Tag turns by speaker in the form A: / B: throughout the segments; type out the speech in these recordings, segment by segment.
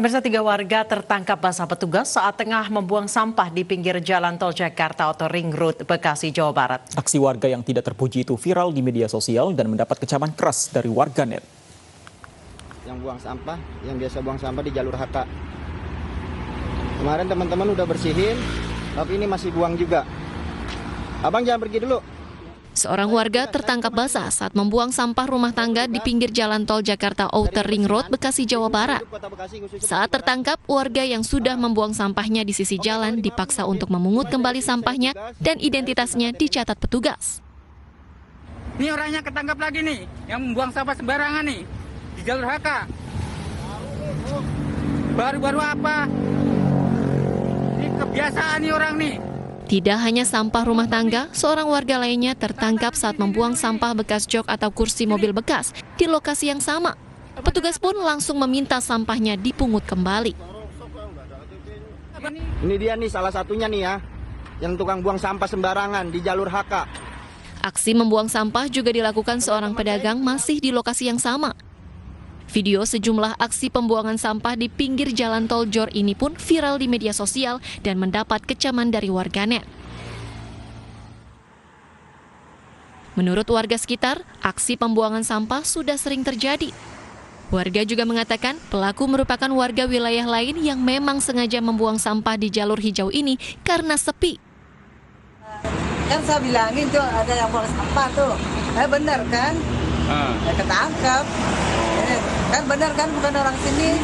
A: Pemirsa, 3 warga tertangkap basah petugas saat tengah membuang sampah di pinggir jalan tol Jakarta atau Ring Road, Bekasi, Jawa Barat.
B: Aksi warga yang tidak terpuji itu viral di media sosial dan mendapat kecaman keras dari warganet.
C: Yang buang sampah, yang biasa buang sampah di jalur HK. Kemarin teman-teman udah bersihin, tapi ini masih buang juga. Abang jangan pergi dulu.
D: Seorang warga tertangkap basah saat membuang sampah rumah tangga di pinggir jalan tol Jakarta Outer Ring Road, Bekasi, Jawa Barat. Saat tertangkap, warga yang sudah membuang sampahnya di sisi jalan dipaksa untuk memungut kembali sampahnya dan identitasnya dicatat petugas.
E: Ini orangnya ketangkap lagi nih, yang membuang sampah sembarangan nih, di jalur HK. Baru-baru apa? Ini kebiasaan nih orang nih.
D: Tidak hanya sampah rumah tangga, seorang warga lainnya tertangkap saat membuang sampah bekas jok atau kursi mobil bekas di lokasi yang sama. Petugas pun langsung meminta sampahnya dipungut kembali.
C: Ini dia nih salah satunya nih ya, yang tukang buang sampah sembarangan di jalur HK.
D: Aksi membuang sampah juga dilakukan seorang pedagang masih di lokasi yang sama. Video sejumlah aksi pembuangan sampah di pinggir jalan tol Jor ini pun viral di media sosial dan mendapat kecaman dari warganet. Menurut warga sekitar, aksi pembuangan sampah sudah sering terjadi. Warga juga mengatakan pelaku merupakan warga wilayah lain yang memang sengaja membuang sampah di jalur hijau ini karena sepi.
F: Kan saya bilangin tuh ada yang buang sampah tuh, benar kan? Ya ketangkap. Kan benar kan, bukan orang sini.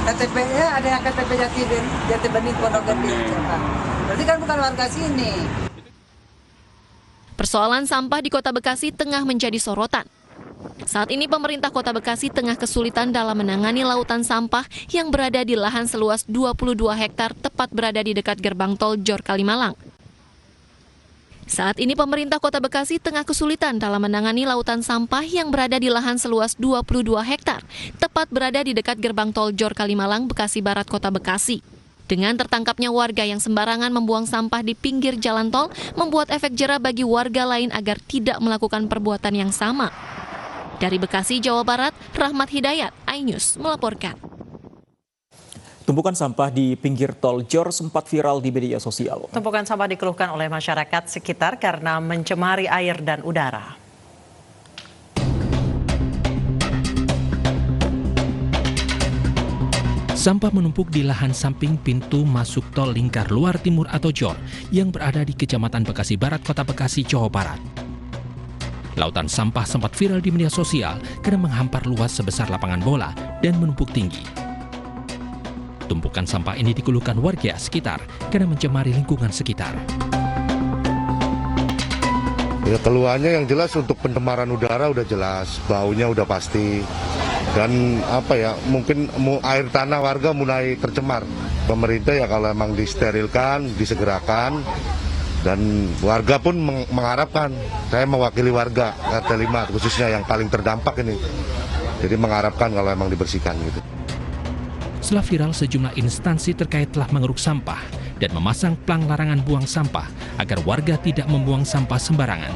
F: KTP-nya ada yang KTP Jati Bening Pondok Gede. Berarti kan bukan warga sini.
D: Persoalan sampah di Kota Bekasi tengah menjadi sorotan. Saat ini pemerintah Kota Bekasi tengah kesulitan dalam menangani lautan sampah yang berada di lahan seluas 22 hektar tepat berada di dekat gerbang tol Jor Kalimalang. Saat ini pemerintah Kota Bekasi tengah kesulitan dalam menangani lautan sampah yang berada di lahan seluas 22 hektar, tepat berada di dekat gerbang tol Jor Kalimalang, Bekasi Barat, Kota Bekasi. Dengan tertangkapnya warga yang sembarangan membuang sampah di pinggir jalan tol, membuat efek jera bagi warga lain agar tidak melakukan perbuatan yang sama. Dari Bekasi, Jawa Barat, Rahmat Hidayat, iNews melaporkan.
B: Tumpukan sampah di pinggir tol Jor sempat viral di media sosial.
A: Tumpukan sampah dikeluhkan oleh masyarakat sekitar karena mencemari air dan udara.
G: Sampah menumpuk di lahan samping pintu masuk tol lingkar luar timur atau Jor yang berada di Kecamatan Bekasi Barat, Kota Bekasi, Jawa Barat. Lautan sampah sempat viral di media sosial karena menghampar luas sebesar lapangan bola dan menumpuk tinggi. Tumpukan sampah ini dikeluhkan warga sekitar karena mencemari lingkungan sekitar.
H: Ya, keluhannya yang jelas untuk pencemaran udara udah jelas, baunya udah pasti. Dan mungkin air tanah warga mulai tercemar. Pemerintah ya kalau emang disterilkan, disegerakan, dan warga pun mengharapkan, saya mewakili warga RT 5 khususnya yang paling terdampak ini. Jadi mengharapkan kalau emang dibersihkan gitu.
G: Setelah viral, sejumlah instansi terkait telah mengeruk sampah dan memasang plang larangan buang sampah agar warga tidak membuang sampah sembarangan.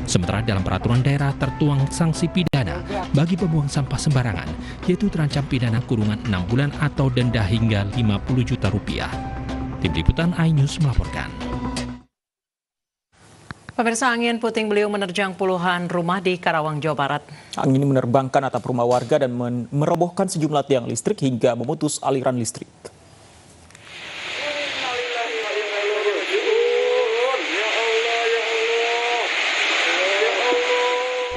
G: Sementara dalam peraturan daerah tertuang sanksi pidana bagi pembuang sampah sembarangan, yaitu terancam pidana kurungan 6 bulan atau denda hingga 50 juta rupiah. Tim Liputan iNews melaporkan.
A: Pemirsa, angin puting beliung menerjang puluhan rumah di Karawang, Jawa Barat.
B: Angin ini menerbangkan atap rumah warga dan merobohkan sejumlah tiang listrik hingga memutus aliran listrik.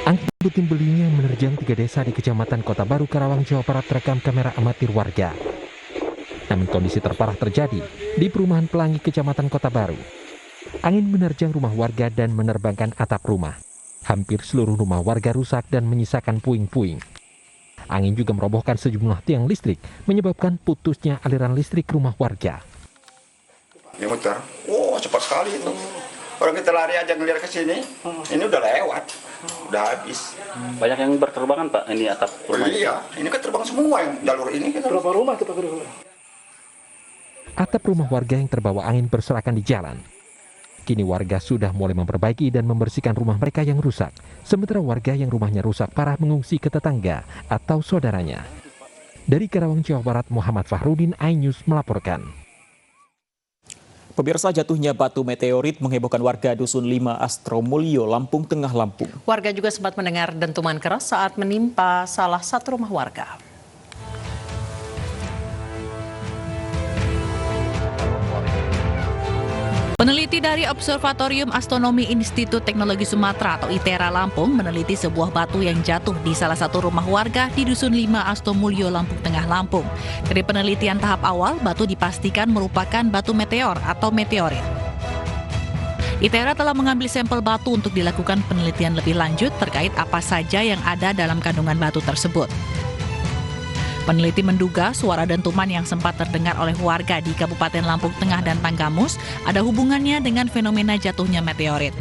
I: Angin puting beliung yang menerjang 3 desa di Kecamatan Kota Baru, Karawang, Jawa Barat terekam kamera amatir warga. Namun kondisi terparah terjadi di perumahan Pelangi, Kecamatan Kota Baru. Angin menerjang rumah warga dan menerbangkan atap rumah. Hampir seluruh rumah warga rusak dan menyisakan puing-puing. Angin juga merobohkan sejumlah tiang listrik, menyebabkan putusnya aliran listrik rumah warga.
J: Ya muter, cepat sekali itu. Orang kita lari aja ngeliat ke sini, ini udah lewat, udah habis.
K: Banyak yang berterbangan Pak, ini atap rumah.
J: Iya, ini kan terbang semua yang jalur ini.
I: Berapa rumah itu Pak? Atap rumah warga yang terbawa angin berserakan di jalan. Kini warga sudah mulai memperbaiki dan membersihkan rumah mereka yang rusak. Sementara warga yang rumahnya rusak parah mengungsi ke tetangga atau saudaranya. Dari Karawang, Jawa Barat, Muhammad Fahrudin, iNews melaporkan.
B: Pemirsa, jatuhnya batu meteorit menghebohkan warga Dusun 5 Astromulyo, Lampung Tengah, Lampung.
A: Warga juga sempat mendengar dentuman keras saat menimpa salah satu rumah warga.
L: Peneliti dari Observatorium Astronomi Institut Teknologi Sumatera atau ITERA Lampung meneliti sebuah batu yang jatuh di salah satu rumah warga di Dusun 5 Astromulyo, Lampung Tengah, Lampung. Dari penelitian tahap awal, batu dipastikan merupakan batu meteor atau meteorit. ITERA telah mengambil sampel batu untuk dilakukan penelitian lebih lanjut terkait apa saja yang ada dalam kandungan batu tersebut. Peneliti menduga suara dentuman yang sempat terdengar oleh warga di Kabupaten Lampung Tengah dan Tanggamus ada hubungannya dengan fenomena jatuhnya meteorit.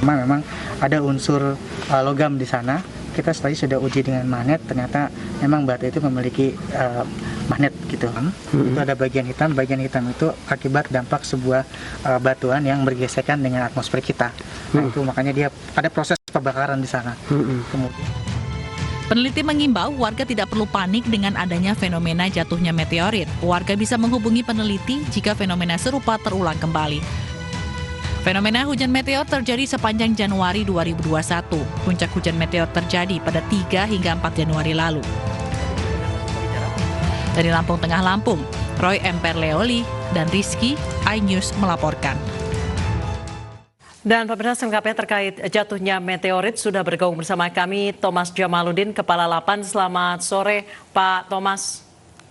M: Memang ada unsur logam di sana. Kita tadi sudah uji dengan magnet, ternyata memang batu itu memiliki magnet gitu. Itu ada bagian hitam itu akibat dampak sebuah batuan yang bergesekan dengan atmosfer kita. Nah, itu makanya dia ada proses pembakaran di sana. Kemudian
L: peneliti mengimbau warga tidak perlu panik dengan adanya fenomena jatuhnya meteorit. Warga bisa menghubungi peneliti jika fenomena serupa terulang kembali. Fenomena hujan meteor terjadi sepanjang Januari 2021. Puncak hujan meteor terjadi pada 3 hingga 4 Januari lalu. Dari Lampung Tengah, Lampung, Roy Emperleoli dan Rizky, iNews melaporkan.
A: Dan pemirsa, selengkapnya terkait jatuhnya meteorit sudah bergabung bersama kami Thomas Jamaludin, Kepala Lapan. Selamat sore, Pak Thomas.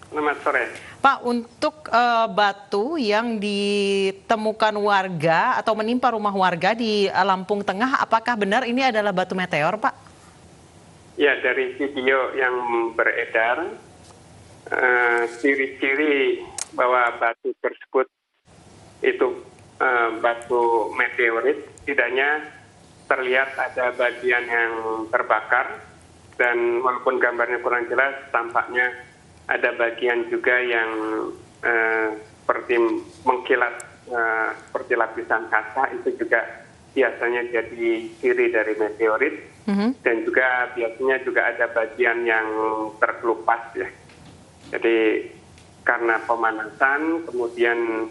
N: Selamat sore.
A: Pak, untuk batu yang ditemukan warga atau menimpa rumah warga di Lampung Tengah, apakah benar ini adalah batu meteor, Pak?
N: Ya, dari video yang beredar, ciri-ciri bahwa batu tersebut itu batu meteorit, setidaknya terlihat ada bagian yang terbakar, dan walaupun gambarnya kurang jelas, tampaknya ada bagian juga yang seperti mengkilat seperti lapisan kaca. Itu juga biasanya jadi ciri dari meteorit. Dan juga biasanya juga ada bagian yang terkelupas ya. Jadi karena pemanasan kemudian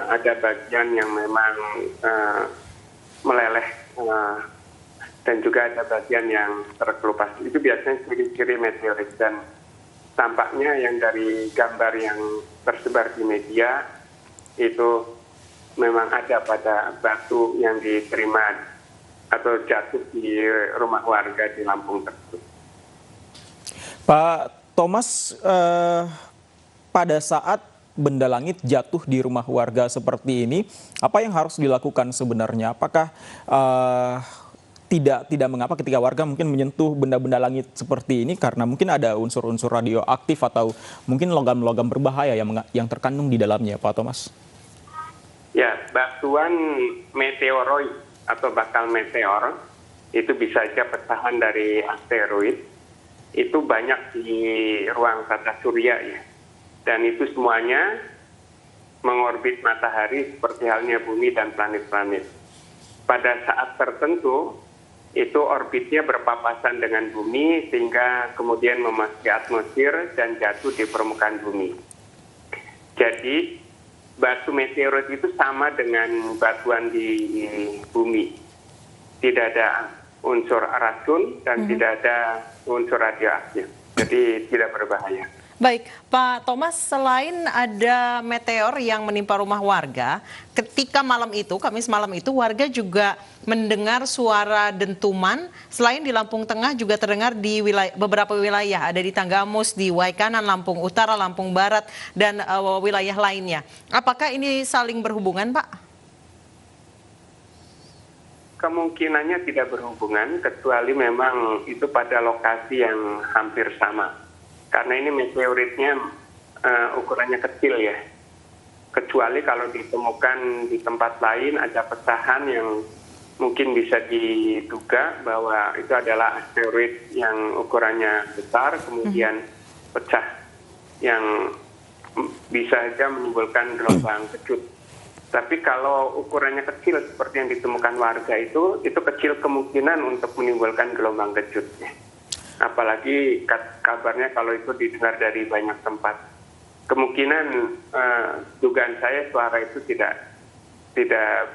N: ada bagian yang memang meleleh dan juga ada bagian yang terkelupas. Itu biasanya ciri-ciri meteorit, dan tampaknya yang dari gambar yang tersebar di media itu memang ada pada batu yang diterima atau jatuh di rumah warga di Lampung tersebut.
B: Pak Thomas, pada saat benda langit jatuh di rumah warga seperti ini, apa yang harus dilakukan sebenarnya? Apakah tidak mengapa ketika warga mungkin menyentuh benda-benda langit seperti ini karena mungkin ada unsur-unsur radioaktif atau mungkin logam-logam berbahaya yang terkandung di dalamnya, Pak Thomas?
N: Ya, batuan meteoroid atau bakal meteor itu bisa saja pecahan dari asteroid. Itu banyak di ruang tata surya ya. Dan itu semuanya mengorbit matahari seperti halnya bumi dan planet-planet. Pada saat tertentu, itu orbitnya berpapasan dengan bumi sehingga kemudian memasuki atmosfer dan jatuh di permukaan bumi. Jadi, batu meteorit itu sama dengan batuan di bumi. Tidak ada unsur racun dan tidak ada unsur radioaktif. Jadi, tidak berbahaya.
A: Baik, Pak Thomas, selain ada meteor yang menimpa rumah warga, ketika malam itu, Kamis malam itu, warga juga mendengar suara dentuman. Selain di Lampung Tengah juga terdengar di beberapa wilayah, ada di Tanggamus, di Waikanan, Lampung Utara, Lampung Barat, dan wilayah lainnya. Apakah ini saling berhubungan, Pak?
N: Kemungkinannya tidak berhubungan, kecuali memang itu pada lokasi yang hampir sama. Karena ini meteoritnya ukurannya kecil ya. Kecuali kalau ditemukan di tempat lain ada pecahan yang mungkin bisa diduga bahwa itu adalah asteroid yang ukurannya besar, kemudian pecah, yang bisa saja menimbulkan gelombang kejut. Tapi kalau ukurannya kecil seperti yang ditemukan warga itu kecil kemungkinan untuk menimbulkan gelombang kejut. Apalagi kabarnya kalau itu didengar dari banyak tempat. Kemungkinan dugaan saya suara itu tidak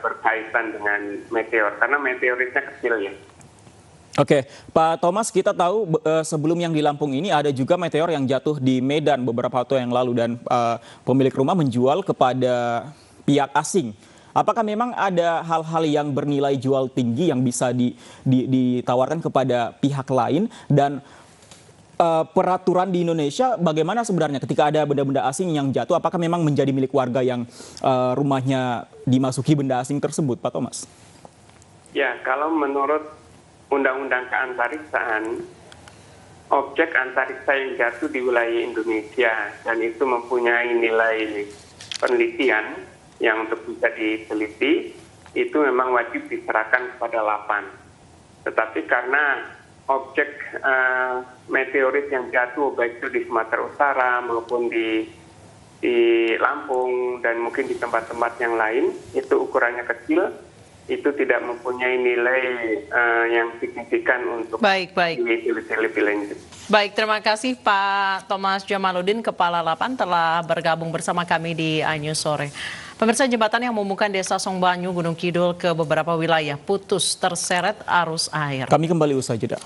N: berkaitan dengan meteor karena meteoritnya kecil ya.
B: Oke, Pak Thomas, kita tahu sebelum yang di Lampung ini ada juga meteor yang jatuh di Medan beberapa waktu yang lalu dan pemilik rumah menjual kepada pihak asing. Apakah memang ada hal-hal yang bernilai jual tinggi yang bisa ditawarkan kepada pihak lain dan peraturan di Indonesia bagaimana sebenarnya ketika ada benda-benda asing yang jatuh, apakah memang menjadi milik warga yang rumahnya dimasuki benda asing tersebut, Pak Thomas?
N: Ya, kalau menurut Undang-Undang Keantariksaan, objek antariksa yang jatuh di wilayah Indonesia dan itu mempunyai nilai penelitian yang untuk bisa diteliti, itu memang wajib diserahkan kepada Lapan. Tetapi karena objek meteorit yang jatuh baik itu di Sumatera Utara maupun di Lampung dan mungkin di tempat-tempat yang lain, itu ukurannya kecil, itu tidak mempunyai nilai yang signifikan untuk diteliti lebih lanjut.
A: Baik, terima kasih Pak Thomas Jamaludin, Kepala Lapan telah bergabung bersama kami di iNews Sore. Pemirsa, jembatan yang menghubungkan Desa Songbanyu, Gunung Kidul ke beberapa wilayah putus terseret arus air.
B: Kami kembali usai jeda.